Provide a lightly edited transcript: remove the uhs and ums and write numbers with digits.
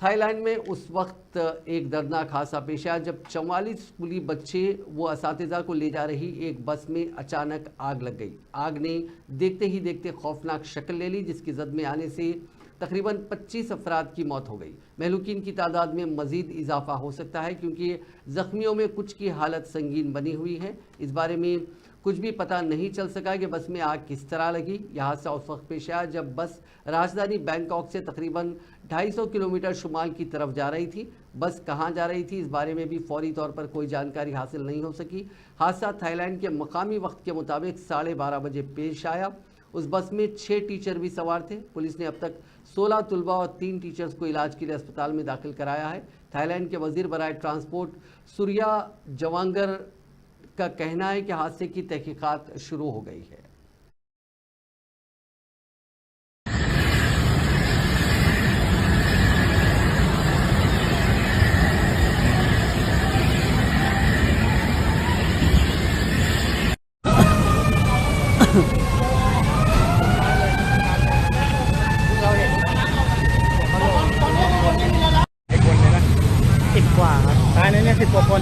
Thailand में उस वक्त एक दर्दनाक हादसा पेश आया जब 44 स्कूली बच्चे वो असातिज़ा को ले जा रही एक बस में अचानक आग लग गई। आग ने देखते ही देखते खौफनाक शक्ल ले ली, जिसकी जद में आने से तकरीबन 25 अफराद की मौत हो गई। महलूकीन की तादाद में मज़ीद इजाफा हो सकता है क्योंकि ज़ख्मियों में कुछ की हालत संगीन बनी हुई है। इस बारे में कुछ भी पता नहीं चल सका कि बस में आग किस तरह लगी। यह हादसा उस वक्त पेश आया जब बस राजधानी बैंकॉक से तकरीबन 250 किलोमीटर शुमाल की तरफ जा रही थी। बस कहां जा रही थी इस बारे में भी फौरी तौर पर कोई जानकारी हासिल नहीं हो सकी। हादसा थाईलैंड के मकामी वक्त के मुताबिक 12:30 बजे पेश आया। उस बस में 6 टीचर भी सवार थे। पुलिस ने अब तक 16 तुलबा और 3 टीचर्स को इलाज के लिए अस्पताल में दाखिल कराया है। थाईलैंड के वजीर बराए ट्रांसपोर्ट सूर्या जवांगर का कहना है कि हादसे की तहकीकात शुरू हो गई है।10 กว่าครับ ตายในนี้10 กว่าคน